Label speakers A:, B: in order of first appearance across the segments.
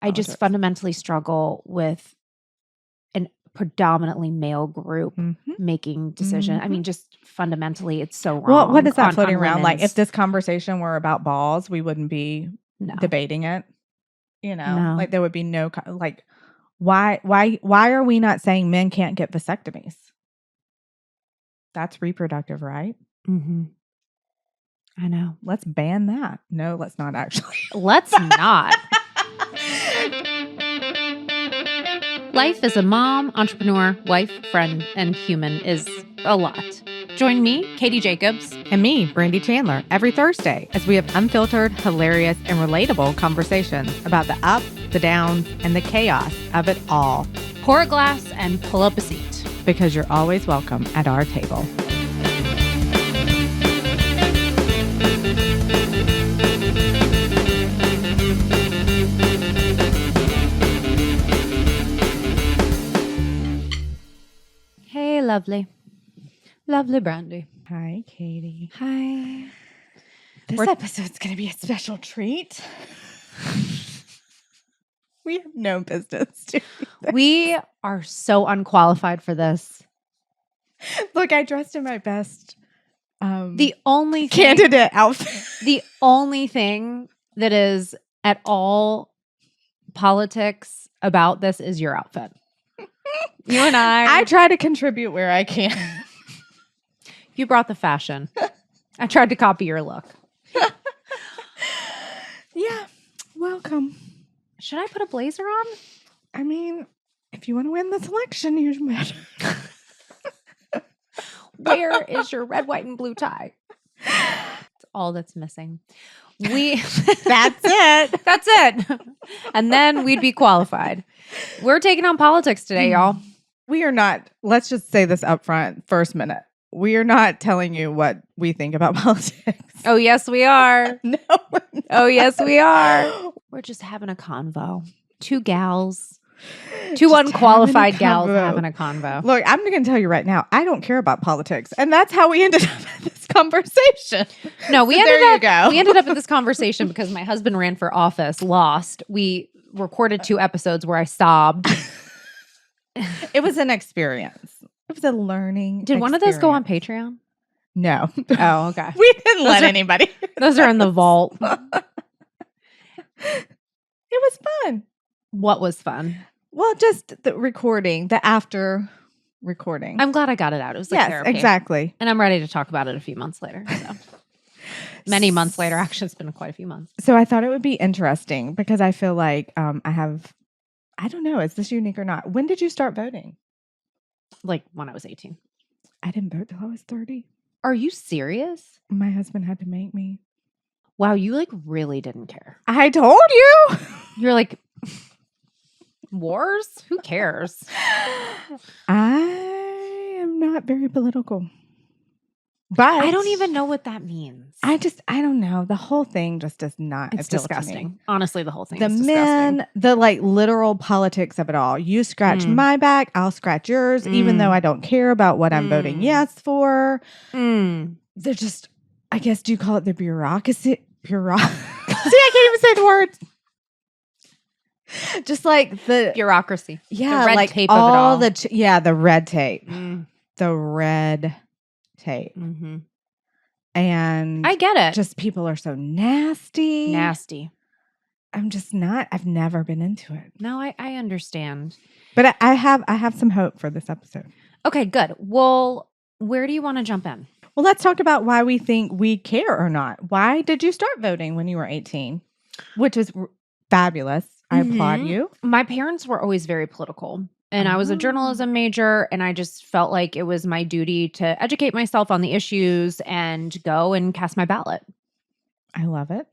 A: I just fundamentally struggle with an predominantly male group making decisions. I mean, just fundamentally, it's so wrong.
B: Well, what is that floating around? Like, if this conversation were about balls, we wouldn't be debating it. You know, like there would be no like, why are we not saying men can't get vasectomies? That's reproductive, right?
A: Mm-hmm. I know.
B: Let's ban that. No, let's not actually.
A: Let's not. Life as a mom, entrepreneur, wife, friend, and human is a lot. Join me, Katie Jacobs.
C: And me, Brandy Chandler, every Thursday as we have unfiltered, hilarious, and relatable conversations about the ups, the downs, and the chaos of it all.
A: Pour a glass and pull up a seat.
C: Because you're always welcome at our table.
A: Hey, lovely. Lovely Brandy.
B: Hi, Katie.
A: Hi.
B: This episode's going to be a special treat. We have no business doing this.
A: We are so unqualified for this.
B: Look, I dressed in my best
A: the only
B: candidate outfit.
A: The only thing that is at all politics about this is your outfit. You and
B: I try to contribute where I can.
A: You brought the fashion. I tried to copy your look.
B: Yeah. Welcome.
A: Should I put a blazer on?
B: I mean, if you want to win this election, you better.
A: Where is your red, white, and blue tie? That's all that's missing.
B: That's it.
A: That's it. And then we'd be qualified. We're taking on politics today, y'all.
B: We are not. Let's just say this up front, first minute. We are not telling you what we think about politics.
A: Oh, yes, we are.
B: No.
A: Oh, yes, we are. We're just having a convo. Two gals. Two unqualified gals having a convo.
B: Look, I'm going to tell you right now, I don't care about politics. And that's how we ended up in this conversation.
A: No, we ended up in this conversation because my husband ran for office, lost. We recorded 2 episodes where I sobbed.
B: It was an experience. It was a learning
A: Did one of those go on Patreon?
B: No.
A: Oh, okay.
B: We didn't let anybody.
A: Those are in the vault.
B: It was fun.
A: What was fun?
B: Well, just the recording, the after recording.
A: I'm glad I got it out. It was like therapy.
B: Exactly.
A: And I'm ready to talk about it a few months later. So. Many months later. Actually, it's been quite a few months.
B: So I thought it would be interesting because I feel like I don't know, is this unique or not? When did you start voting?
A: Like when I was 18.
B: I didn't vote till I was 30.
A: Are you serious?
B: My husband had to make me.
A: Wow, you like really didn't care.
B: I told you.
A: You're like, wars? Who cares?
B: I am not very political. But
A: I don't even know what that means.
B: I don't know. The whole thing just does not.
A: It's disgusting. Honestly, the whole thing
B: is disgusting. The men, the like literal politics of it all. You scratch my back, I'll scratch yours, even though I don't care about what I'm voting yes for. They're just, I guess, do you call it the bureaucracy? See, I can't even say the words. Just like the
A: bureaucracy.
B: Yeah,
A: the red
B: like
A: tape
B: all
A: of it all.
B: The red tape. The red tape.
A: Mm-hmm.
B: And
A: I get it.
B: Just people are so nasty. I'm just not. I've never been into it.
A: No, I understand.
B: But I have some hope for this episode.
A: Okay, good. Well, where do you want to jump in?
B: Well, let's talk about why we think we care or not. Why did you start voting when you were 18? Which is fabulous. I applaud you.
A: My parents were always very political. And I was a journalism major, and I just felt like it was my duty to educate myself on the issues and go and cast my ballot.
B: I love it.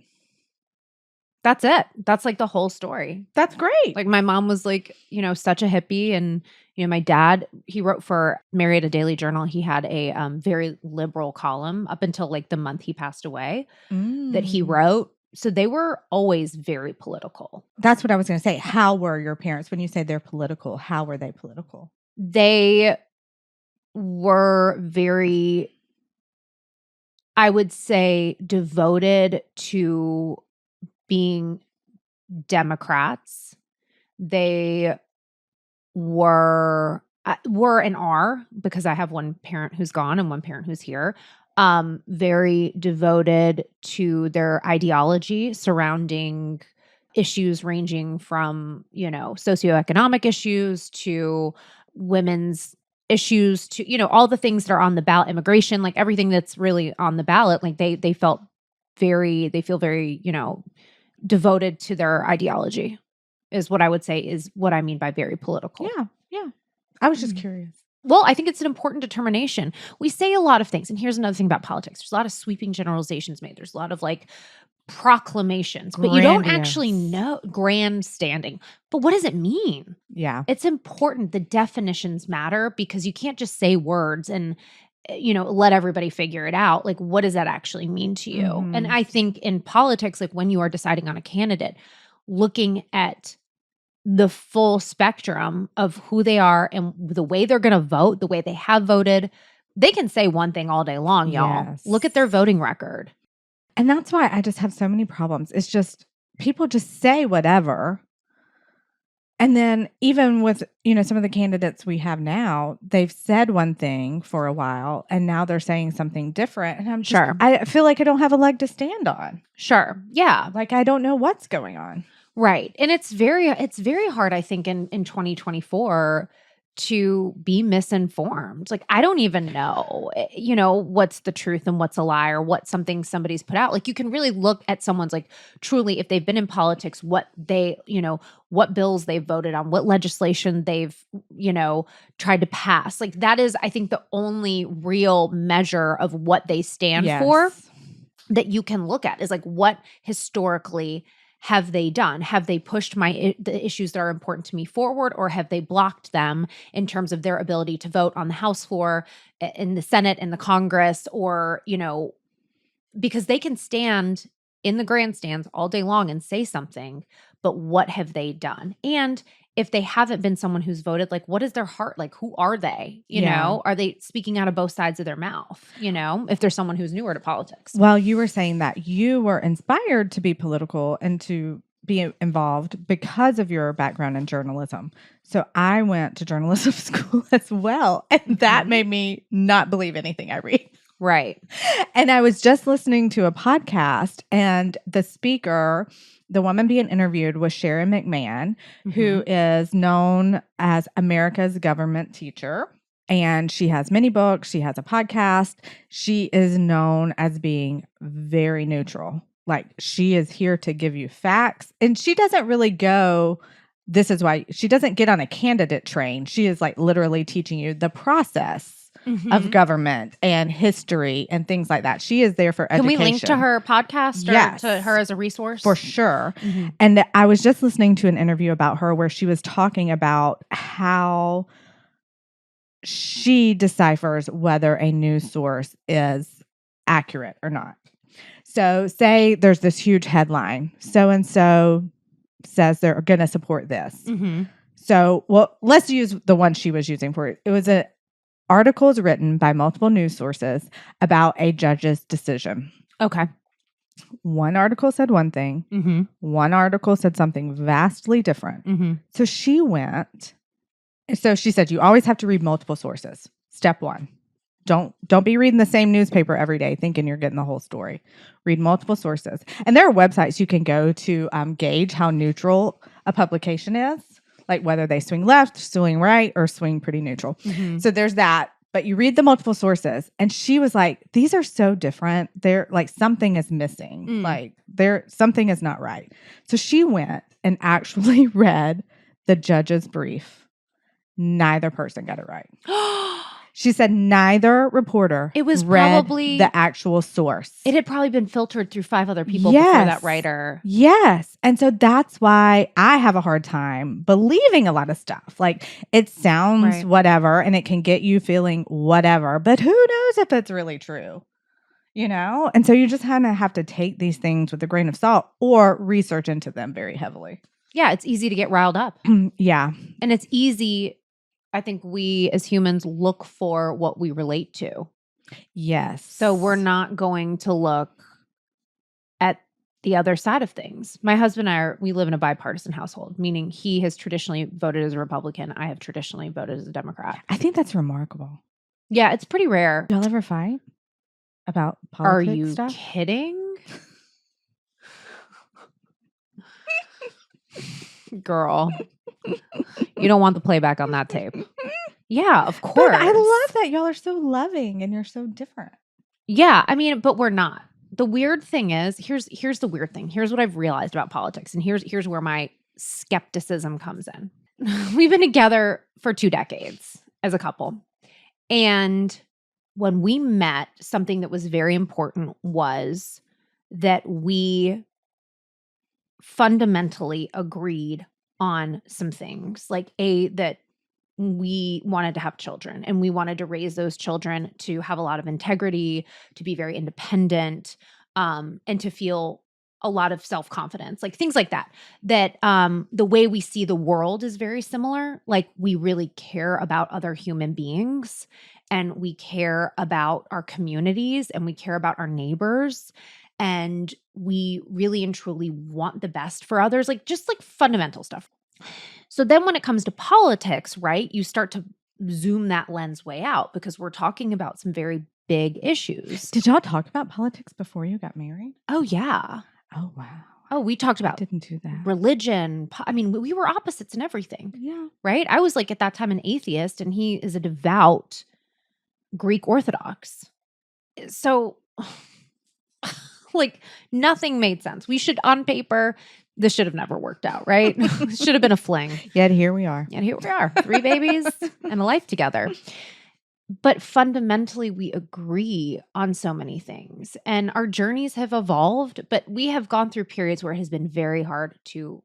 A: That's it. That's like the whole story.
B: That's great.
A: Like my mom was like, such a hippie. And, my dad, he wrote for Married a Daily Journal. He had a very liberal column up until like the month he passed away that he wrote. So they were always very political.
B: That's what I was going to say. How were your parents, when you say they're political, how were they political?
A: They were very, I would say, devoted to being Democrats they were and are, because I have one parent who's gone and one parent who's here, very devoted to their ideology surrounding issues ranging from, socioeconomic issues to women's issues to, all the things that are on the ballot, immigration, like everything that's really on the ballot. Like they feel very, devoted to their ideology is what I would say is what I mean by very political.
B: Yeah. I was just curious.
A: Well, I think it's an important determination. We say a lot of things. And here's another thing about politics. There's a lot of sweeping generalizations made. There's a lot of proclamations, but you don't actually know grandstanding. But what does it mean?
B: Yeah.
A: It's important. The definitions matter because you can't just say words and, let everybody figure it out. Like, what does that actually mean to you?
B: Mm-hmm.
A: And I think in politics, like when you are deciding on a candidate, looking at the full spectrum of who they are and the way they're going to vote, the way they have voted, they can say one thing all day long, y'all.
B: Yes.
A: Look at their voting record.
B: And that's why I just have so many problems. It's just people just say whatever. And then even with, some of the candidates we have now, they've said one thing for a while and now they're saying something different. And I feel like I don't have a leg to stand on.
A: Sure. Yeah.
B: Like I don't know what's going on.
A: Right. And it's very hard, I think, in 2024 to be misinformed. Like, I don't even know, what's the truth and what's a lie or what somebody's put out. Like, you can really look at someone's, like, truly, if they've been in politics, what they, what bills they've voted on, what legislation they've, tried to pass. Like, that is, I think, the only real measure of what they stand for that you can look at is, like, what historically have they done? Have they pushed the issues that are important to me forward, or have they blocked them in terms of their ability to vote on the House floor, in the Senate, in the Congress, or, because they can stand in the grandstands all day long and say something, but what have they done? And if they haven't been someone who's voted, like, what is their heart? Like, who are they? Are they speaking out of both sides of their mouth? If there's someone who's newer to politics.
B: Well, you were saying that you were inspired to be political and to be involved because of your background in journalism. So I went to journalism school as well. And that made me not believe anything I read.
A: Right.
B: And I was just listening to a podcast and the speaker, the woman being interviewed was Sharon McMahon, who is known as America's government teacher. And she has many books. She has a podcast. She is known as being very neutral. Like, she is here to give you facts. And she doesn't really go, this is why, she doesn't get on a candidate train. She is like literally teaching you the process of government and history and things like that. She is there for education.
A: Can we link to her podcast or to her as a resource?
B: For sure. And I was just listening to an interview about her where she was talking about how she deciphers whether a news source is accurate or not. So say there's this huge headline, so-and-so says they're going to support this. So, let's use the one she was using for it. It was articles written by multiple news sources about a judge's decision.
A: Okay.
B: One article said one thing. One article said something vastly different. So she went. So she said, you always have to read multiple sources. Step one. Don't be reading the same newspaper every day thinking you're getting the whole story. Read multiple sources. And there are websites you can go to gauge how neutral a publication is. Like whether they swing left, swing right, or swing pretty neutral. So there's that. But you read the multiple sources. And she was like, these are so different. They're like, something is missing. Like something is not right. So she went and actually read the judge's brief. Neither person got it right. She said neither reporter read the actual source.
A: It had probably been filtered through 5 other people before that writer.
B: Yes. And so that's why I have a hard time believing a lot of stuff. Like, it sounds whatever and it can get you feeling whatever, but who knows if it's really true? And so you just kind of have to take these things with a grain of salt or research into them very heavily.
A: Yeah, it's easy to get riled up.
B: Yeah.
A: And it's easy, I think we as humans look for what we relate to.
B: Yes.
A: So we're not going to look at the other side of things. My husband and we live in a bipartisan household, meaning he has traditionally voted as a Republican. I have traditionally voted as a Democrat.
B: I think that's remarkable.
A: Yeah, it's pretty rare.
B: Y'all ever fight about
A: Are
B: politics
A: you
B: stuff?
A: kidding? Girl, you don't want the playback on that tape. Yeah, of course.
B: But I love that y'all are so loving and you're so different.
A: Yeah, I mean, but we're not. The weird thing is, here's the weird thing. Here's what I've realized about politics, and here's where my skepticism comes in. We've been together for 2 decades as a couple. And when we met, something that was very important was that we fundamentally agreed on some things, like that we wanted to have children and we wanted to raise those children to have a lot of integrity, to be very independent, and to feel a lot of self-confidence, like things like that, the way we see the world is very similar. Like we really care about other human beings and we care about our communities and we care about our neighbors. And we really and truly want the best for others, like just like fundamental stuff. So then when it comes to politics, right, you start to zoom that lens way out because we're talking about some very big issues.
B: Did y'all talk about politics before you got married?
A: Oh, yeah.
B: Oh, wow.
A: Oh, we talked about
B: didn't do that.
A: Religion. I mean, we were opposites in everything.
B: Yeah.
A: Right? I was like at that time an atheist and he is a devout Greek Orthodox. So like nothing made sense. We should, on paper, this should have never worked out, right? It should have been a fling.
B: Yet here we are.
A: And here we are, 3 babies and a life together. But fundamentally, we agree on so many things. And our journeys have evolved, but we have gone through periods where it has been very hard to,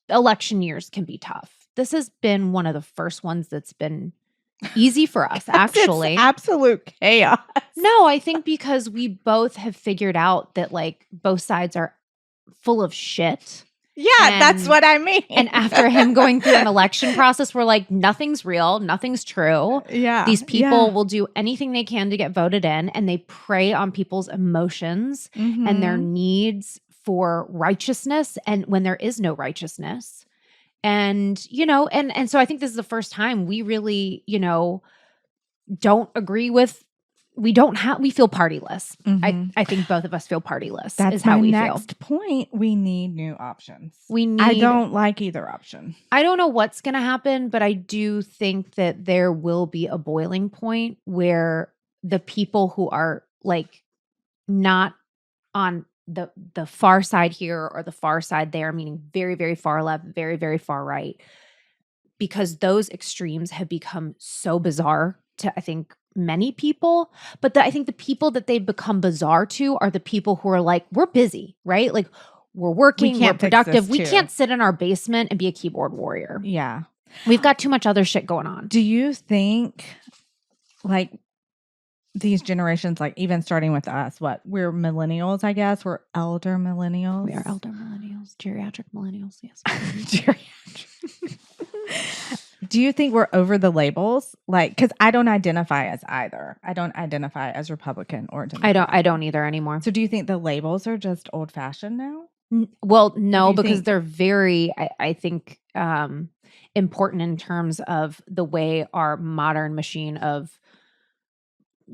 A: election years can be tough. This has been one of the first ones that's been easy for us, actually.
B: It's absolute chaos.
A: No, I think because we both have figured out that like both sides are full of shit.
B: Yeah, that's what I mean.
A: And after him going through an election process, we're like, nothing's real, nothing's true.
B: Yeah.
A: These people will do anything they can to get voted in, and they prey on people's emotions and their needs for righteousness, and when there is no righteousness. And, you know, and so I think this is the first time we really, you know, don't agree with, we feel partyless. I think both of us feel partyless.
B: That's
A: is how
B: my
A: we
B: next point. We need new options.
A: I
B: don't like either option.
A: I don't know what's going to happen, but I do think that there will be a boiling point where the people who are like not on the far side here or the far side there, meaning very, very far left, very, very far right, because those extremes have become so bizarre to, I think, many people. But I think the people that they've become bizarre to are the people who are like, we're busy, right? Like we're working, we're productive. We can't sit in our basement and be a keyboard warrior.
B: Yeah.
A: We've got too much other shit going on.
B: Do you think like these generations, like even starting with us, we're millennials, I guess. We're elder millennials.
A: We are elder millennials, geriatric millennials. Yes.
B: Geriatric. Do you think we're over the labels? Like, because I don't identify as either. I don't identify as Republican or Democrat.
A: I don't either anymore.
B: So do you think the labels are just old fashioned now?
A: Well, no, because they're very, I think, important in terms of the way our modern machine of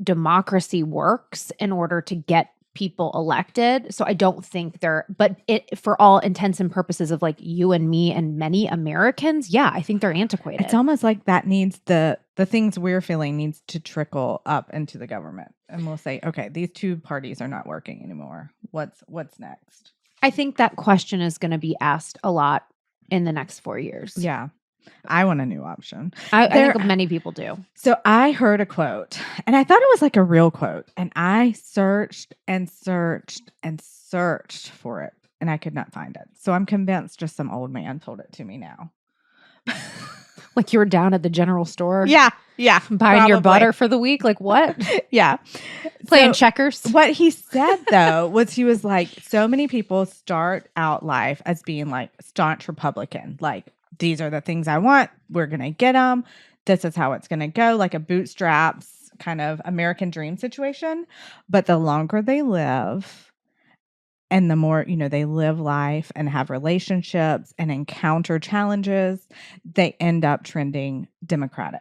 A: democracy works in order to get people elected. So I don't think but for all intents and purposes of like you and me and many Americans, yeah, I think they're antiquated.
B: It's almost like that needs the things we're feeling needs to trickle up into the government. And we'll say, okay, these two parties are not working anymore. What's next?
A: I think that question is going to be asked a lot in the next 4 years.
B: Yeah. I want a new option.
A: I think many people do.
B: So I heard a quote and I thought it was like a real quote. And I searched and searched and searched for it and I could not find it. So I'm convinced just some old man told it to me now.
A: Like you were down at the general store?
B: Yeah.
A: Buying your butter for the week? Like what?
B: Yeah.
A: Playing checkers?
B: What he said though was he was like, so many people start out life as being like staunch Republican, like, these are the things I want. We're going to get them. This is how it's going to go. Like a bootstraps kind of American dream situation. But the longer they live and the more, they live life and have relationships and encounter challenges, they end up trending Democratic.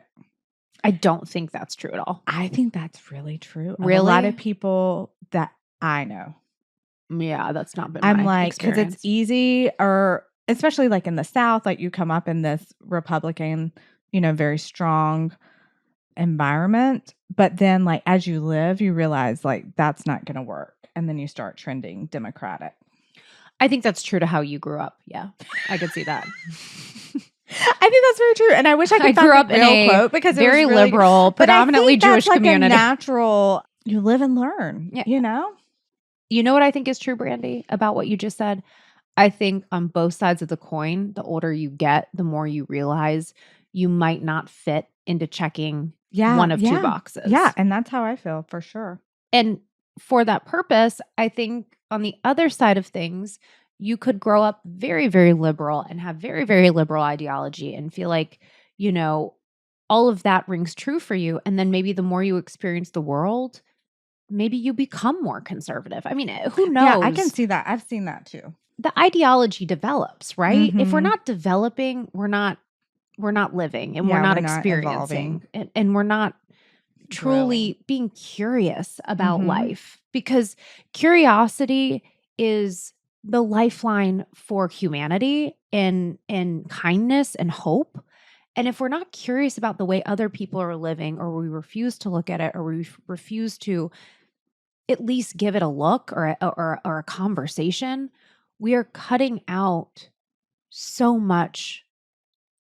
A: I don't think that's true at all.
B: I think that's really true.
A: Really?
B: A lot of people that I know.
A: Yeah, that's not been
B: my
A: experience.
B: Because it's easy, or especially like in the South, like you come up in this Republican, very strong environment. But then like as you live, you realize like that's not going to work. And then you start trending Democratic.
A: I think that's true to how you grew up. Yeah, I could see that.
B: I think that's very true. And I wish I could
A: grew up
B: in a quote because
A: very
B: it was really
A: liberal, predominantly Jewish
B: like
A: community.
B: A natural, you live and learn,
A: You know what I think is true, Brandy, about what you just said? I think on both sides of the coin, the older you get, the more you realize you might not fit into checking one of two boxes.
B: Yeah, and that's how I feel for sure.
A: And for that purpose, I think on the other side of things, you could grow up very, very liberal and have very, very liberal ideology and feel like, all of that rings true for you. And then maybe the more you experience the world, maybe you become more conservative. I mean, who knows?
B: Yeah, I can see that. I've seen that too.
A: The ideology develops, right?
B: Mm-hmm.
A: If we're not developing, we're not living, and we're not experiencing, and we're not truly being curious about life, because curiosity is the lifeline for humanity and kindness and hope. And if we're not curious about the way other people are living, or we refuse to look at it, or we refuse to at least give it a look or a conversation, we are cutting out so much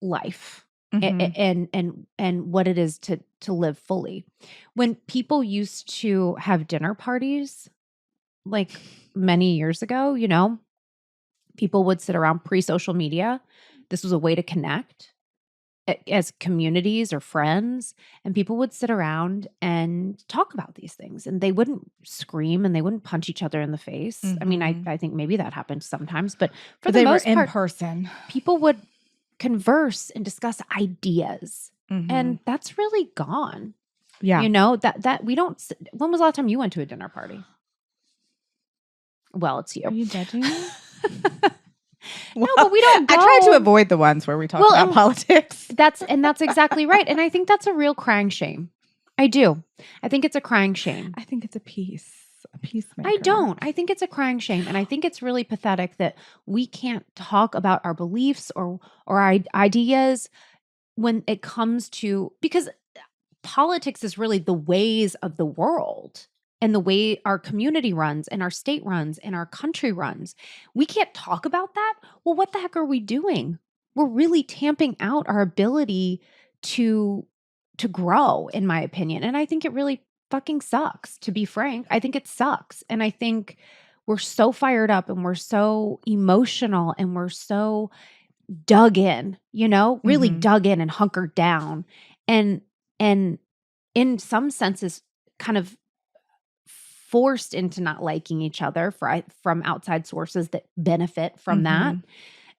A: life and what it is to live fully. When people used to have dinner parties, like many years ago, people would sit around pre-social media. This was a way to connect as communities or friends, and people would sit around and talk about these things, and they wouldn't scream and they wouldn't punch each other in the face. I mean, I think maybe that happened sometimes, but for the most part,
B: in person,
A: people would converse and discuss ideas, and that's really gone.
B: Yeah.
A: That we don't. When was the last time you went to a dinner party? Well, it's you.
B: Are you judging me?
A: No, but we don't go.
B: I try to avoid the ones where we talk about politics.
A: That's exactly right. And I think that's a real crying shame. I do. I think it's a crying shame.
B: I think it's a peacemaker.
A: I don't. I think it's a crying shame. And I think it's really pathetic that we can't talk about our beliefs or our ideas when it comes to, because politics is really the ways of the world and the way our community runs and our state runs and our country runs. We can't talk about that. Well, what the heck are we doing? We're really tamping out our ability to grow, in my opinion. And I think it really fucking sucks, to be frank. I think it sucks. And I think we're so fired up and we're so emotional and we're so dug in, really dug in and hunkered down. And in some senses, kind of forced into not liking each other from outside sources that benefit from that.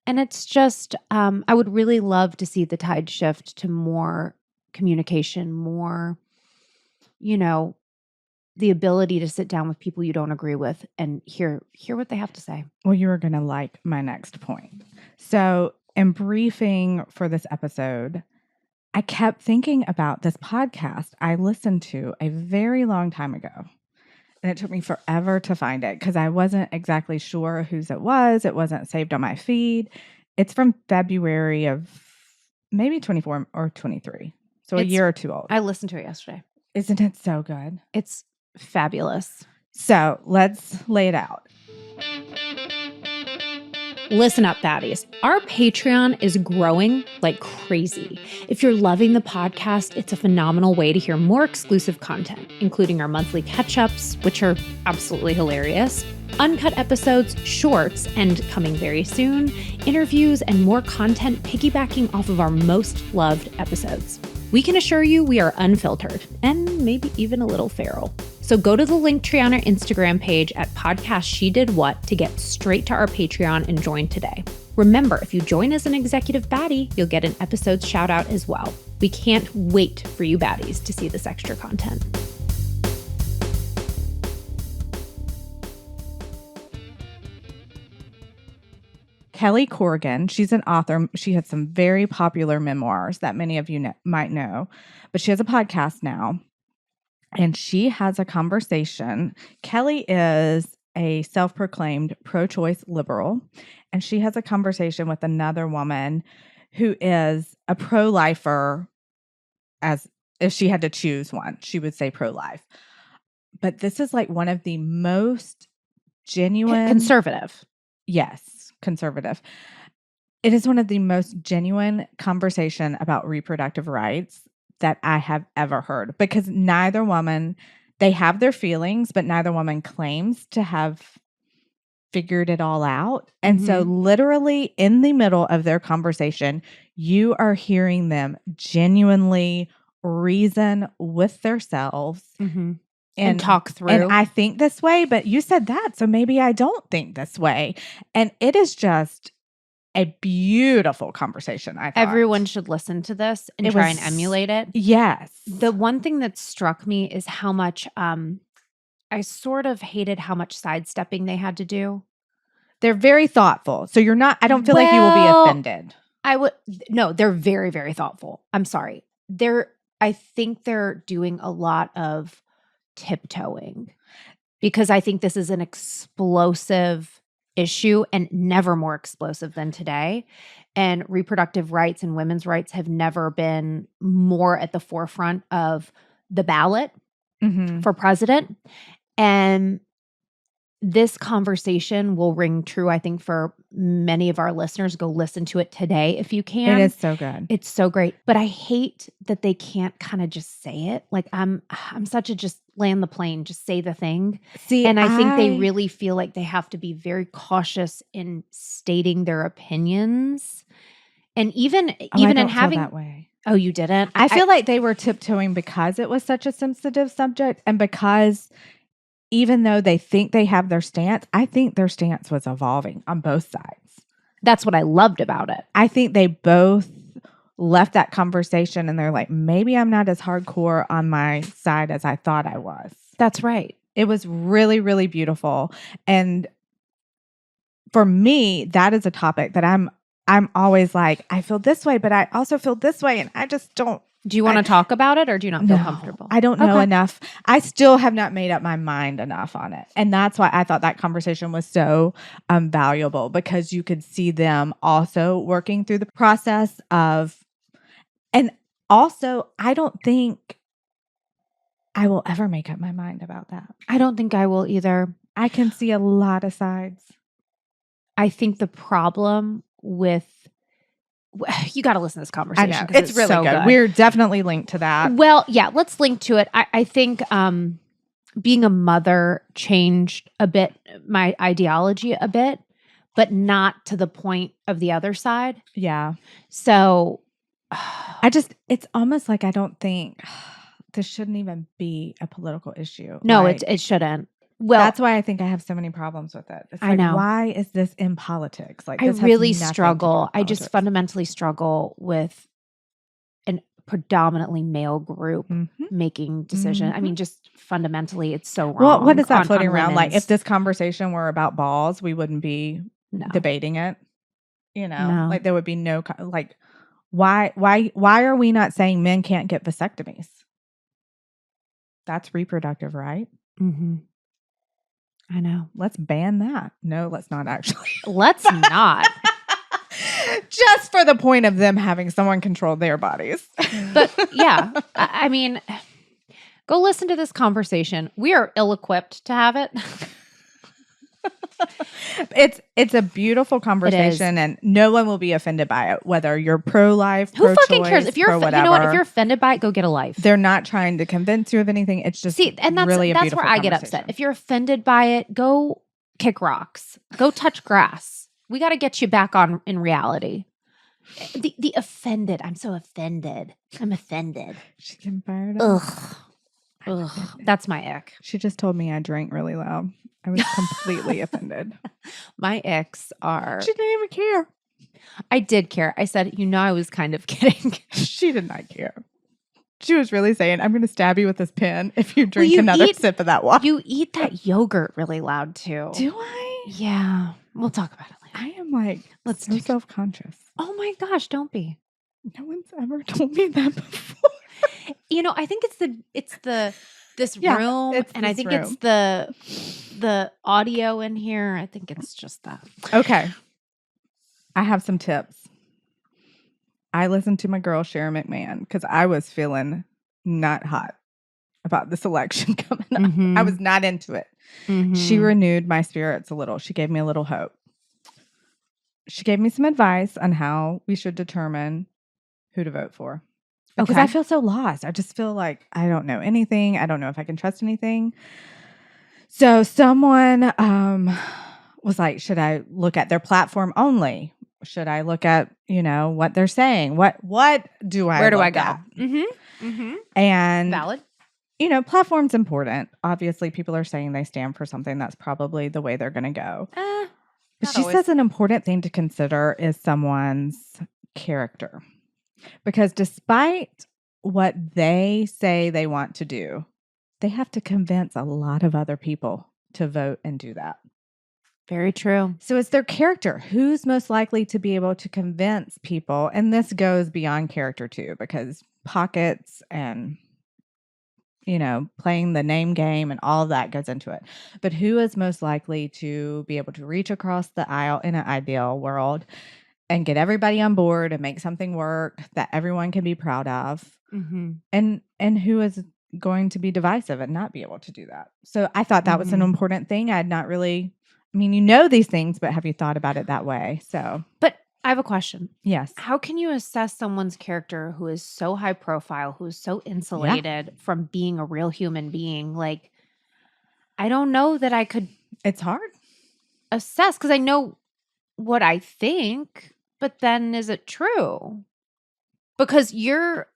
A: And it's just, I would really love to see the tide shift to more communication, more, the ability to sit down with people you don't agree with and hear what they have to say.
B: Well, you are going to like my next point. So in briefing for this episode, I kept thinking about this podcast I listened to a very long time ago. And it took me forever to find it because I wasn't exactly sure whose it was. It wasn't saved on my feed. It's from February of maybe 24 or 23. So a year or two old.
A: I listened to it yesterday.
B: Isn't it so good?
A: It's fabulous.
B: So let's lay it out.
A: Listen up, baddies. Our Patreon is growing like crazy. If you're loving the podcast, it's a phenomenal way to hear more exclusive content, including our monthly catch-ups, which are absolutely hilarious, uncut episodes, shorts, and coming very soon, interviews and more content piggybacking off of our most loved episodes. We can assure you we are unfiltered and maybe even a little feral. So go to the Linktree on our Instagram page at Podcast She Did What to get straight to our Patreon and join today. Remember, if you join as an executive baddie, you'll get an episode shout out as well. We can't wait for you baddies to see this extra content.
B: Kelly Corrigan. She's an author. She had some very popular memoirs that many of you might know, but she has a podcast now. And she has a conversation. Kelly is a self-proclaimed pro-choice liberal, and she has a conversation with another woman who is a pro-lifer. As if she had to choose one, she would say pro-life. But this is like one of the most genuine...
A: Conservative.
B: Yes, conservative. It is one of the most genuine conversation about reproductive rights that I have ever heard, because neither woman, they have their feelings, but neither woman claims to have figured it all out. And so literally in the middle of their conversation, you are hearing them genuinely reason with themselves and
A: talk through.
B: And I think this way, but you said that, so maybe I don't think this way. And it is just a beautiful conversation, I thought.
A: Everyone should listen to this and try and emulate it.
B: Yes.
A: The one thing that struck me is how much I sort of hated how much sidestepping they had to do.
B: They're very thoughtful. So you're not, I don't feel like you will be offended.
A: No, they're very, very thoughtful. I'm sorry. I think they're doing a lot of tiptoeing, because I think this is an explosive issue and never more explosive than today. And reproductive rights and women's rights have never been more at the forefront of the ballot for president. And this conversation will ring true, I think, for many of our listeners. Go listen to it today if you can.
B: It is so good.
A: It's so great. But I hate that they can't kind of just say it. Like I'm such a just land the plane, just say the thing.
B: See,
A: and I think they really feel like they have to be very cautious in stating their opinions. And even in having
B: that way.
A: Oh, you didn't?
B: I feel like they were tiptoeing because it was such a sensitive subject, and because even though they think they have their stance, I think their stance was evolving on both sides.
A: That's what I loved about it.
B: I think they both left that conversation and they're like, maybe I'm not as hardcore on my side as I thought I was.
A: That's right.
B: It was really, really beautiful. And for me, that is a topic that I'm always like, I feel this way, but I also feel this way. And I just don't.
A: Do you want to talk about it, or do you not feel comfortable?
B: I don't know enough. I still have not made up my mind enough on it. And that's why I thought that conversation was so valuable, because you could see them also working through the process of, and also I don't think I will ever make up my mind about that.
A: I don't think I will either.
B: I can see a lot of sides.
A: I think the problem with, you got to listen to this conversation.
B: I know. It's really so good. We're definitely linked to that.
A: Well, yeah, let's link to it. I think being a mother changed a bit, my ideology a bit, but not to the point of the other side.
B: Yeah.
A: So
B: it's almost like I don't think this shouldn't even be a political issue.
A: No,
B: like,
A: it shouldn't. Well,
B: that's why I think I have so many problems with it. It's
A: I know.
B: Why is this in politics? Like,
A: I
B: this
A: really
B: has nothing to do
A: struggle.
B: with
A: I just
B: politics.
A: fundamentally struggle with a predominantly male group making decisions. I mean, just fundamentally, it's so wrong.
B: Well, what is that floating
A: on
B: around? Like,
A: women's.
B: if this conversation were about balls, we wouldn't be debating it. You know, like there would be no like. Why are we not saying men can't get vasectomies? That's reproductive, right?
A: Mm-hmm. I know.
B: Let's ban that. No, let's not actually.
A: Let's not.
B: Just for the point of them having someone control their bodies.
A: But yeah, I mean, go listen to this conversation. We are ill-equipped to have it.
B: It's a beautiful conversation, and no one will be offended by it, whether you're pro-life,
A: who fucking cares? If you're,
B: you
A: know what? If you're offended by it, go get a life.
B: They're not trying to convince you of anything. It's just
A: and that's
B: really
A: that's where I get upset. If you're offended by it, go kick rocks, go touch grass. We got to get you back on in reality. The offended. I'm so offended. I'm offended.
B: She's getting fired up.
A: Ugh. That's my ick.
B: She just told me I drank really loud. I was completely offended.
A: My icks are...
B: She didn't even care.
A: I did care. I said, I was kind of kidding.
B: She did not care. She was really saying, I'm going to stab you with this pen if you drink another sip of that water.
A: You eat that yogurt really loud too.
B: Do I?
A: Yeah. We'll talk about it later.
B: I am like, so self-conscious.
A: Oh my gosh, don't be.
B: No one's ever told me that before.
A: I think it's this
B: Yeah,
A: room,
B: it's
A: and I
B: this
A: think
B: room.
A: it's the audio in here. I think it's just that.
B: Okay. I have some tips. I listened to my girl, Sharon McMahon, because I was feeling not hot about this election coming up. I was not into it. She renewed my spirits a little. She gave me a little hope. She gave me some advice on how we should determine who to vote for. Because I feel so lost. I just feel like I don't know anything. I don't know if I can trust anything. So someone was like, should I look at their platform only? Should I look at, what they're saying? What do I
A: Where do I
B: look
A: go?
B: at? And
A: valid.
B: Platform's important. Obviously, people are saying they stand for something. That's probably the way they're going to go. But she says an important thing to consider is someone's character. Because despite what they say they want to do, they have to convince a lot of other people to vote and do that.
A: Very true.
B: So it's their character. Who's most likely to be able to convince people? And this goes beyond character too, because pockets and, playing the name game and all of that goes into it. But who is most likely to be able to reach across the aisle in an ideal world and get everybody on board and make something work that everyone can be proud of? And who is going to be divisive and not be able to do that? So I thought that was an important thing. I'd not really... these things, but have you thought about it that way?
A: But I have a question.
B: Yes.
A: How can you assess someone's character who is so high profile, who is so insulated from being a real human being? Like, I don't know that I could.
B: It's hard.
A: Assess, because I know what I think, but then is it true? Because you're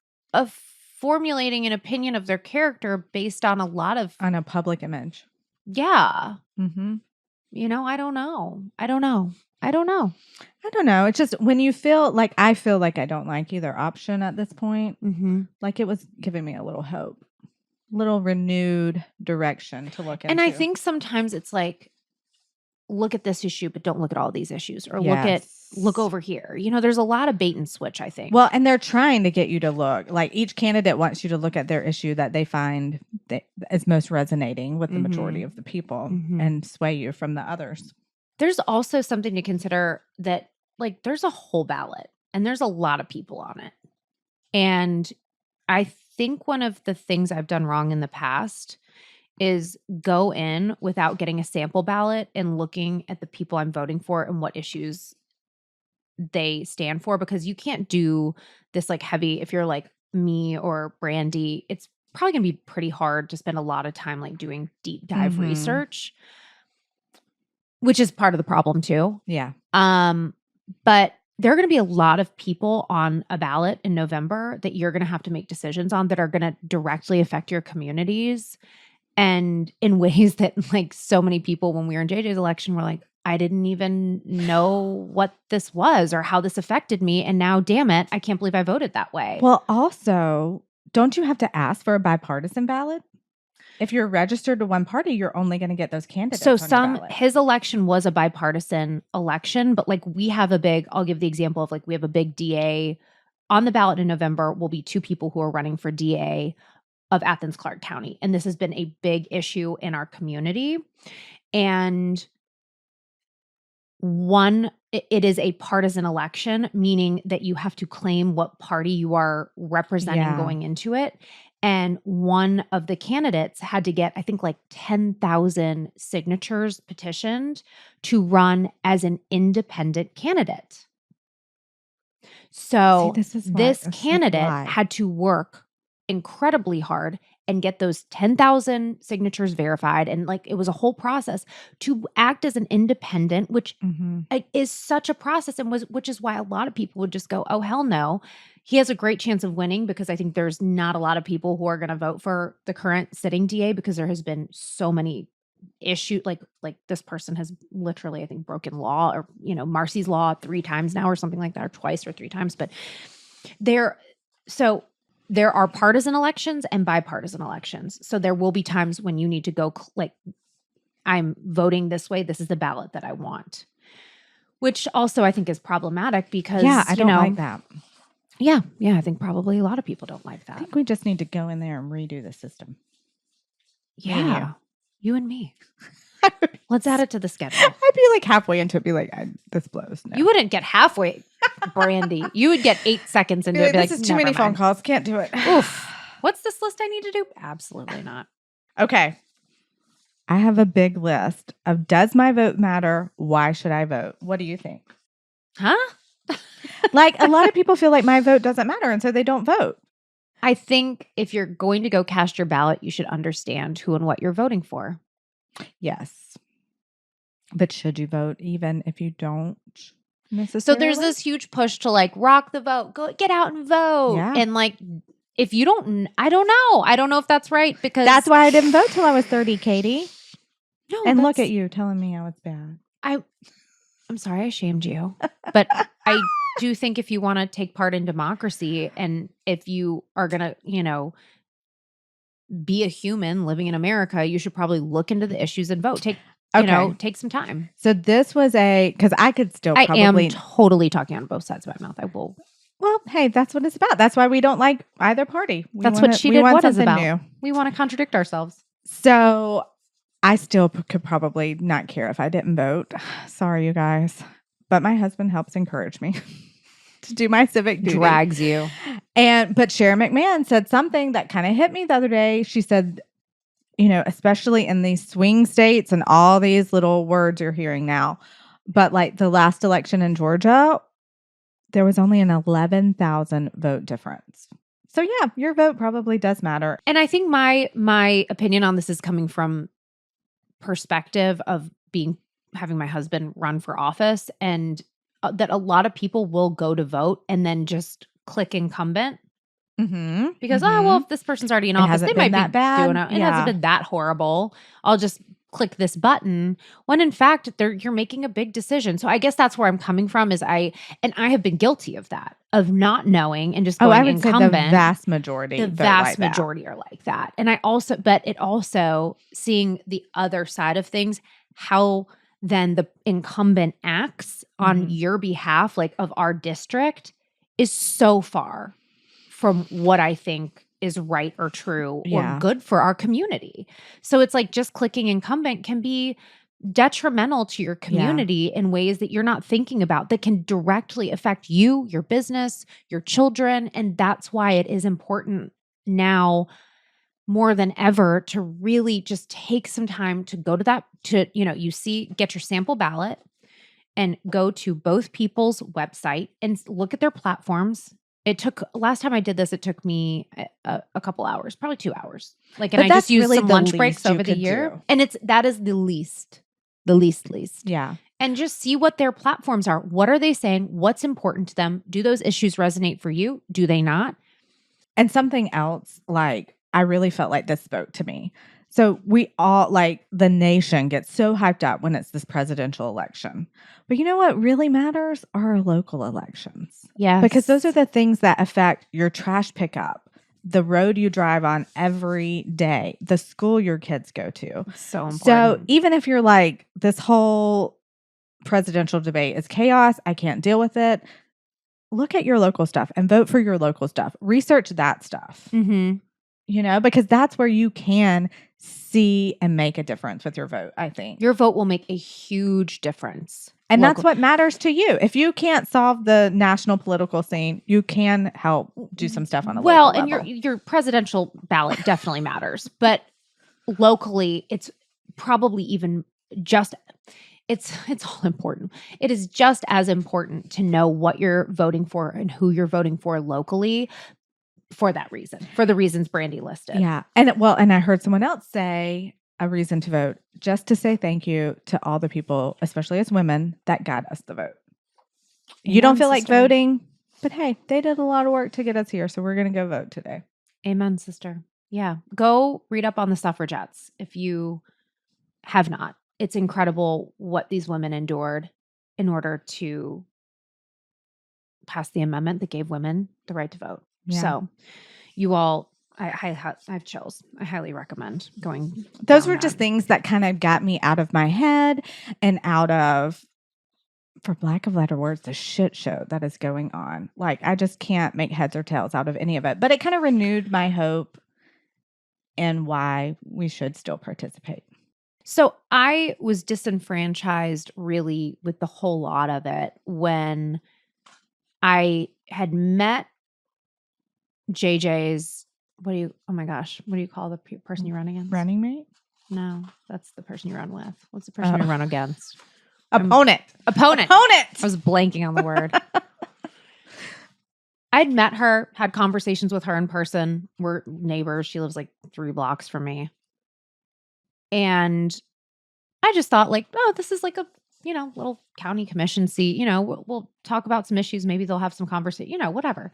A: formulating an opinion of their character based on
B: on a public image.
A: Yeah. I don't know. I don't know.
B: It's just when you feel like I feel like I don't like either option at this point. Like it was giving me a little hope, little renewed direction to look into.
A: And I think sometimes it's like, look at this issue, but don't look at all these issues, or look over here. There's a lot of bait and switch, I think.
B: Well, and they're trying to get you to look. Like each candidate wants you to look at their issue that they find that is most resonating with the majority of the people and sway you from the others.
A: There's also something to consider that, like, there's a whole ballot and there's a lot of people on it. And I think one of the things I've done wrong in the past is go in without getting a sample ballot and looking at the people I'm voting for and what issues they stand for, because you can't do this like heavy, if you're like me or Brandy, it's probably gonna be pretty hard to spend a lot of time like doing deep dive research, which is part of the problem too.
B: Yeah.
A: But there are going to be a lot of people on a ballot in November that you're going to have to make decisions on that are going to directly affect your communities, and in ways that, like, so many people when we were in JJ's election were like, I didn't even know what this was or how this affected me. And now, damn it, I can't believe I voted that way.
B: Well, also, don't you have to ask for a bipartisan ballot? If you're registered to one party, you're only going to get those candidates.
A: So
B: on your ballot.
A: his election was a bipartisan election, but like we have I'll give the example of like we have a big DA on the ballot in November. Will be 2 people who are running for DA of Athens-Clarke County. And this has been a big issue in our community. And it is a partisan election, meaning that you have to claim what party you are representing going into it. And one of the candidates had to get, I think, like 10,000 signatures petitioned to run as an independent candidate. So this candidate had to work incredibly hard and get those 10,000 signatures verified. And like, it was a whole process to act as an independent, which is such a process, and which is why a lot of people would just go, oh, hell no. He has a great chance of winning, because I think there's not a lot of people who are going to vote for the current sitting DA, because there has been so many issues. Like this person has literally, I think, broken law, or, Marcy's law 3 times now or something like that, or twice or 3 times. But there are partisan elections and bipartisan elections. So there will be times when you need to go like, I'm voting this way. This is the ballot that I want. Which also I think is problematic because,
B: I don't like that.
A: Yeah. I think probably a lot of people don't like that.
B: I think we just need to go in there and redo the system.
A: Yeah. You and me. Let's add it to the schedule.
B: I'd be like halfway into it, be like, this blows. No.
A: You wouldn't get halfway, Brandy. You would get 8 seconds into it.
B: This is too many phone calls. Can't do it.
A: Oof. What's this list I need to do? Absolutely not.
B: Okay. I have a big list of does my vote matter? Why should I vote? What do you think?
A: Huh?
B: Like a lot of people feel like my vote doesn't matter and so they don't vote.
A: I think if you're going to go cast your ballot, you should understand who and what you're voting for.
B: Yes. But should you vote even if you don't necessarily?
A: So there's this huge push to like rock the vote, go get out and vote.
B: Yeah.
A: And like if you don't, I don't know. I don't know if that's right because
B: that's why I didn't vote till I was 30, Katie.
A: No,
B: and look at you telling me I was bad.
A: I'm sorry I shamed you. But I do think if you want to take part in democracy and if you are going to, be a human living in America, you should probably look into the issues and vote. Take some time.
B: So this was because I could still probably.
A: I am totally talking on both sides of my mouth. I will.
B: Well, hey, that's what it's about. That's why we don't like either party.
A: That's what She Did What is about. New. We want to contradict ourselves.
B: So I still could probably not care if I didn't vote. Sorry, you guys. But my husband helps encourage me to do my civic duty.
A: Drags you.
B: But Sharon McMahon said something that kind of hit me the other day. She said, especially in these swing states and all these little words you're hearing now, but like the last election in Georgia, there was only an 11,000 vote difference. So yeah, your vote probably does matter.
A: And I think my opinion on this is coming from perspective of having my husband run for office and that a lot of people will go to vote and then just click incumbent because if this person's already in office, they might be bad. Doing it. It hasn't been that horrible. I'll just click this button. When in fact, you're making a big decision. So I guess that's where I'm coming from. I have been guilty of that, of not knowing and just going
B: I would
A: incumbent.
B: Say the vast majority.
A: The vast majority are like that. And it also seeing the other side of things, how then the incumbent acts on your behalf, like of our district, is so far from what I think is right or true or good for our community. So it's like just clicking incumbent can be detrimental to your community in ways that you're not thinking about that can directly affect you, your business, your children. And that's why it is important now more than ever to really just take some time to go to that, get your sample ballot and go to both people's website and look at their platforms. Last time I did this, it took me a couple hours, probably 2 hours. And I just used some lunch breaks over the year. Do. And that is the least.
B: Yeah.
A: And just see what their platforms are. What are they saying? What's important to them? Do those issues resonate for you? Do they not?
B: And something else, I really felt like this spoke to me. So we all, the nation gets so hyped up when it's this presidential election. But you know what really matters are our local elections.
A: Yeah.
B: Because those are the things that affect your trash pickup, the road you drive on every day, the school your kids go to.
A: It's so important.
B: So even if you're like, this whole presidential debate is chaos, I can't deal with it, look at your local stuff and vote for your local stuff. Research that stuff. Because that's where you can see and make a difference with your vote, I think.
A: Your vote will make a huge difference.
B: And that's what matters to you. If you can't solve the national political scene, you can help do some stuff on a local level.
A: Well, and your presidential ballot definitely matters. But locally, it's probably even just it's all important. It is just as important to know what you're voting for and who you're voting for locally. For that reason, for the reasons Brandy listed.
B: Yeah. And I heard someone else say a reason to vote, just to say thank you to all the people, especially as women, that got us the vote. You don't feel like voting, but hey, they did a lot of work to get us here. So we're going to go vote today.
A: Amen, sister. Yeah. Go read up on the suffragettes if you have not. It's incredible what these women endured in order to pass the amendment that gave women the right to vote. Yeah. So you all, I have chills. I highly recommend going.
B: Those were just things that kind of got me out of my head and out of for lack of better words, the shit show that is going on. Like, I just can't make heads or tails out of any of it. But it kind of renewed my hope in why we should still participate.
A: So I was disenfranchised really with the whole lot of it when I had met JJ's, what do you call the person you run against?
B: Running mate?
A: No, that's the person you run with. What's the person you run against?
B: Opponent.
A: Opponent. I was blanking on the word. I'd met her, had conversations with her in person. We're neighbors. She lives like 3 blocks from me. And I just thought like, oh, this is like a, little county commission seat. We'll talk about some issues. Maybe they'll have some conversation, whatever.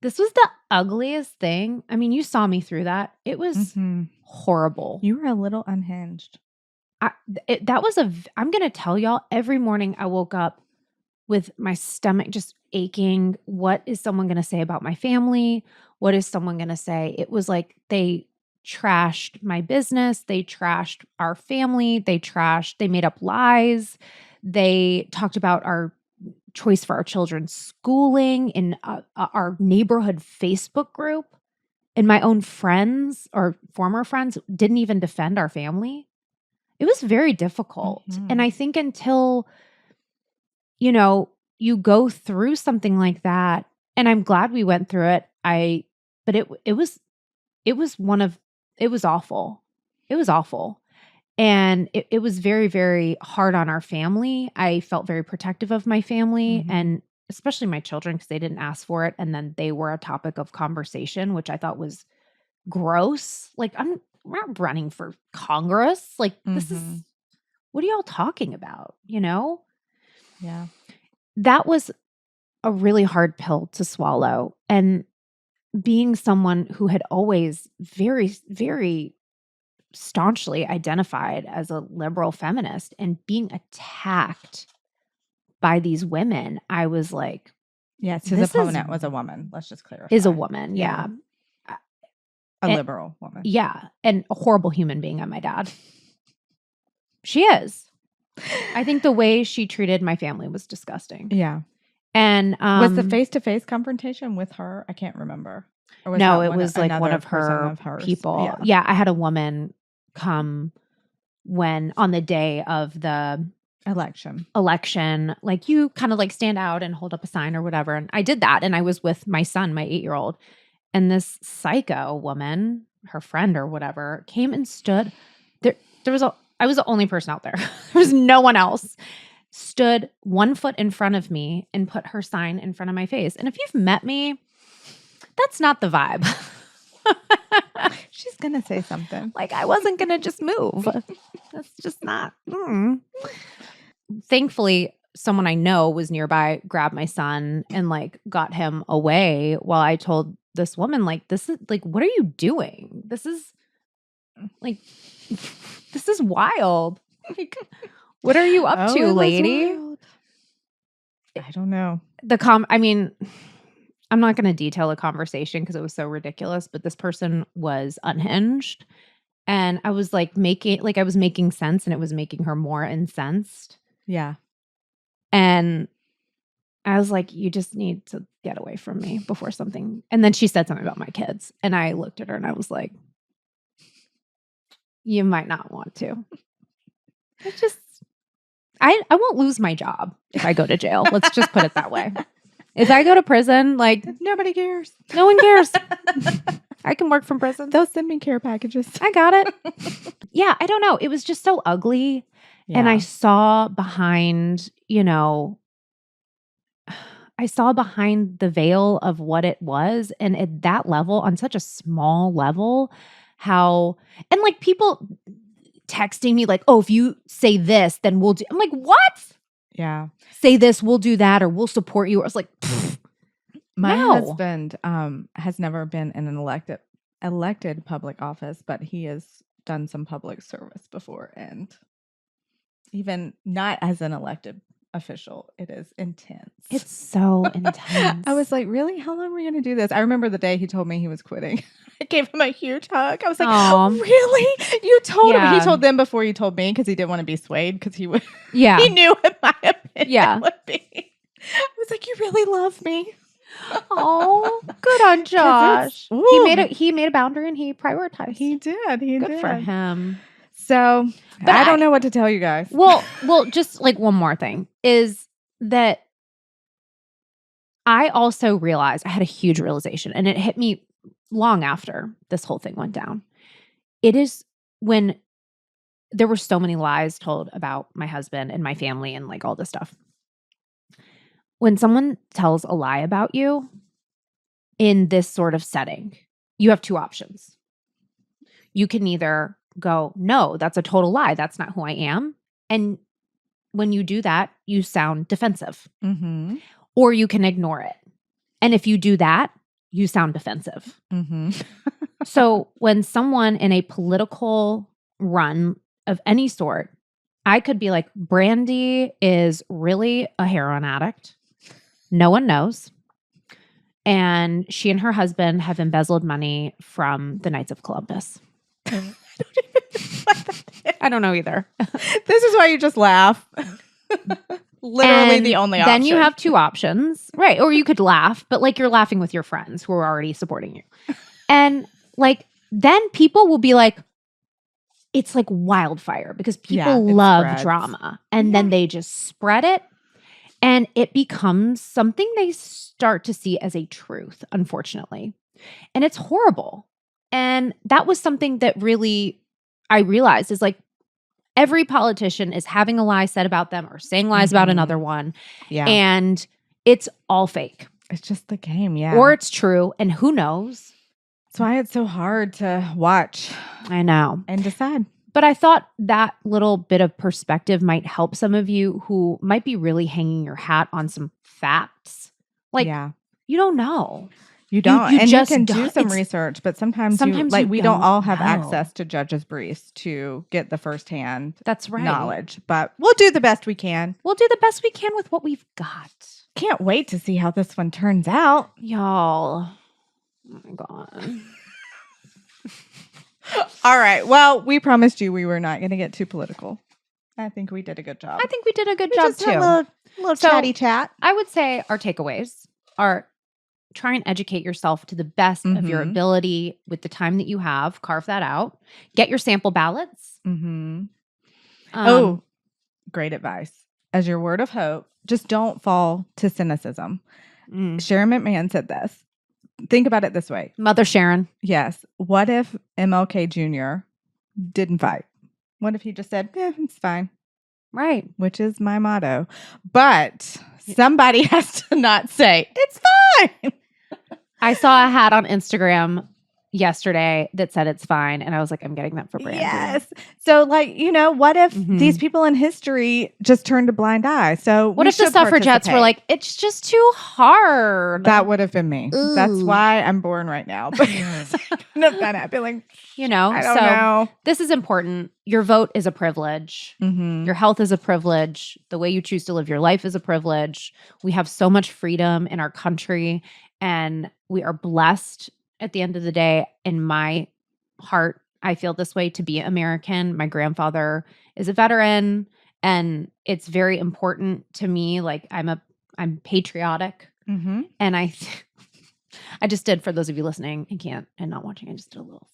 A: This was the ugliest thing. I mean, you saw me through that. It was horrible.
B: You were a little unhinged.
A: I'm going to tell y'all, every morning I woke up with my stomach just aching. What is someone going to say about my family? What is someone going to say? It was like they trashed my business. They trashed our family. They made up lies. They talked about our choice for our children's schooling in our neighborhood Facebook group. And my own friends or former friends didn't even defend our family. It was very difficult. And I think until, you go through something like that, and I'm glad we went through it. But it was awful. It was awful. And it was very, very hard on our family. I felt very protective of my family and especially my children because they didn't ask for it. And then they were a topic of conversation, which I thought was gross. Like, we're not running for Congress. Like, this is, what are y'all talking about?
B: Yeah.
A: That was a really hard pill to swallow. And being someone who had always very, very staunchly identified as a liberal feminist and being attacked by these women, I was like,
B: yes, his opponent was a woman. Let's just clarify.
A: Is a woman. Yeah.
B: A liberal woman.
A: Yeah. And a horrible human being, my dad. She is. I think the way she treated my family was disgusting.
B: Yeah.
A: And
B: was the face-to-face confrontation with her? I can't remember.
A: Or was no, it was like one of her people. Yeah, I had a woman come on the day of the
B: election,
A: like you kind of like stand out and hold up a sign or whatever. And I did that. And I was with my son, my 8-year-old. And this psycho woman, her friend or whatever, came and stood there. I was the only person out there. There was no one else. Stood 1 foot in front of me and put her sign in front of my face. And if you've met me, that's not the vibe.
B: She's going to say something.
A: Like, I wasn't going to just move. That's just not. Thankfully, someone I know was nearby, grabbed my son and like got him away while I told this woman, like, this is like, what are you doing? This is wild. Like, what are you up to, lady?
B: I don't know.
A: I'm not going to detail the conversation because it was so ridiculous, but this person was unhinged. And I was like I was making sense and it was making her more incensed.
B: Yeah.
A: And I was like, you just need to get away from me before something. And then she said something about my kids. And I looked at her and I was like, you might not want to. It's just, I won't lose my job if I go to jail. Let's just put it that way. If I go to prison, like,
B: nobody cares.
A: No one cares. I can work from prison.
B: They'll send me care packages.
A: I got it. Yeah, I don't know. It was just so ugly. Yeah. And I saw behind, the veil of what it was. And at that level, on such a small level, and like people texting me like, oh, if you say this, then we'll do. I'm like, what?
B: Yeah.
A: Say this, we'll do that, or we'll support you. I was like,
B: my husband has never been in an elected public office, but he has done some public service before, and even not as an elected official. It is intense.
A: It's so intense.
B: I was like, really? How long are we going to do this? I remember the day he told me he was quitting. I gave him a huge hug. I was like, really? You told him? He told them before you told me because he didn't want to be swayed because he would.
A: Yeah.
B: He knew what my opinion would be. I was like, you really love me.
A: Oh, good on Josh. He made a boundary and he prioritized.
B: He did.
A: Good for him.
B: So, but I don't know what to tell you guys.
A: Well, just like one more thing is that I also realized I had a huge realization, and it hit me long after this whole thing went down. It is when there were so many lies told about my husband and my family and like all this stuff. When someone tells a lie about you in this sort of setting, you have two options. You can either go, no, that's a total lie. That's not who I am. And when you do that, you sound defensive.
B: Mm-hmm.
A: Or you can ignore it. And if you do that, you sound defensive.
B: Mm-hmm.
A: So when someone in a political run of any sort, I could be like, Brandy is really a heroin addict. No one knows. And she and her husband have embezzled money from the Knights of Columbus. I don't know either.
B: This is why you just laugh. Literally
A: and
B: the only option.
A: Then you have two options. Right. Or you could laugh, but like you're laughing with your friends who are already supporting you. And like then people will be like, it's like wildfire because people love
B: spreads.
A: drama. And then they just spread it. And it becomes something they start to see as a truth, unfortunately. And it's horrible. And that was something that really I realized is like every politician is having a lie said about them or saying lies about another one.
B: Yeah.
A: And it's all fake.
B: It's just the game, yeah.
A: Or it's true. And who knows?
B: That's why it's so hard to watch.
A: I know.
B: And decide.
A: But I thought that little bit of perspective might help some of you who might be really hanging your hat on some facts. Like, you don't know.
B: You don't.
A: You
B: and
A: just
B: you can do
A: don't.
B: some research, but sometimes we don't all have access to judges' briefs to get the firsthand knowledge. But we'll do the best we can.
A: We'll do the best we can with what we've got.
B: Can't wait to see how this one turns out.
A: Y'all. Oh my God.
B: All right. Well, we promised you we were not going to get too political. I think we did a good job.
A: I think we did a good job too.
B: A little chatty chat.
A: I would say our takeaways are try and educate yourself to the best of your ability with the time that you have. Carve that out. Get your sample ballots.
B: Mm-hmm. Great advice. As your word of hope, just don't fall to cynicism. Sharon McMahon said this. Think about it this way.
A: Mother Sharon.
B: Yes. What if MLK Jr. didn't fight? What if he just said, it's fine?
A: Right.
B: Which is my motto. But somebody has to not say, it's fine.
A: I saw a hat on Instagram yesterday that said it's fine. And I was like, I'm getting that for Brandy.
B: Yes. So like, what if these people in history just turned a blind eye? So
A: what if the suffragettes were like, it's just too hard?
B: That would have been me. Ooh. That's why I'm born right now. But I'd be like, I don't know.
A: This is important. Your vote is a privilege. Your health is a privilege. The way you choose to live your life is a privilege. We have so much freedom in our country and we are blessed. At the end of the day, in my heart, I feel this way to be American. My grandfather is a veteran, and it's very important to me. Like I'm patriotic, and I just did, for those of you listening and not watching, I just did a little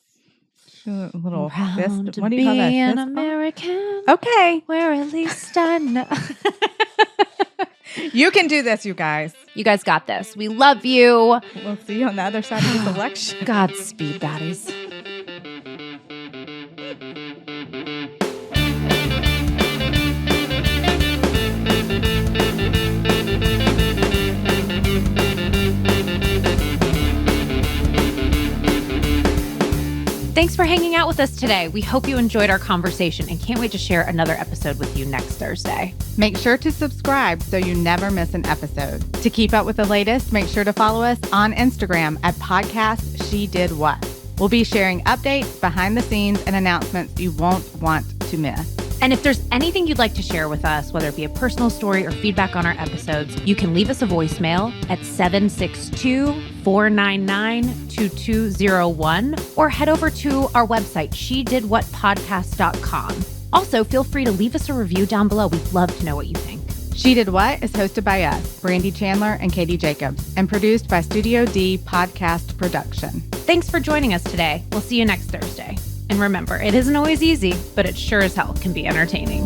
B: fist. What do you call that?
A: An American.
B: Okay,
A: where at least I know.
B: You can do this, you guys.
A: You guys got this. We love you.
B: We'll see you on the other side of this election.
A: Godspeed, baddies. Thanks for hanging out with us today. We hope you enjoyed our conversation and can't wait to share another episode with you next Thursday.
C: Make sure to subscribe so you never miss an episode. To keep up with the latest, make sure to follow us on Instagram at Podcast She Did What. We'll be sharing updates, behind the scenes, and announcements you won't want to miss.
A: And if there's anything you'd like to share with us, whether it be a personal story or feedback on our episodes, you can leave us a voicemail at 762-499-2201 or head over to our website, shedidwhatpodcast.com. Also, feel free to leave us a review down below. We'd love to know what you think.
C: She Did What is hosted by us, Brandy Chandler and Katie Jacobs, and produced by Studio D Podcast Production.
A: Thanks for joining us today. We'll see you next Thursday. And remember, it isn't always easy, but it sure as hell can be entertaining.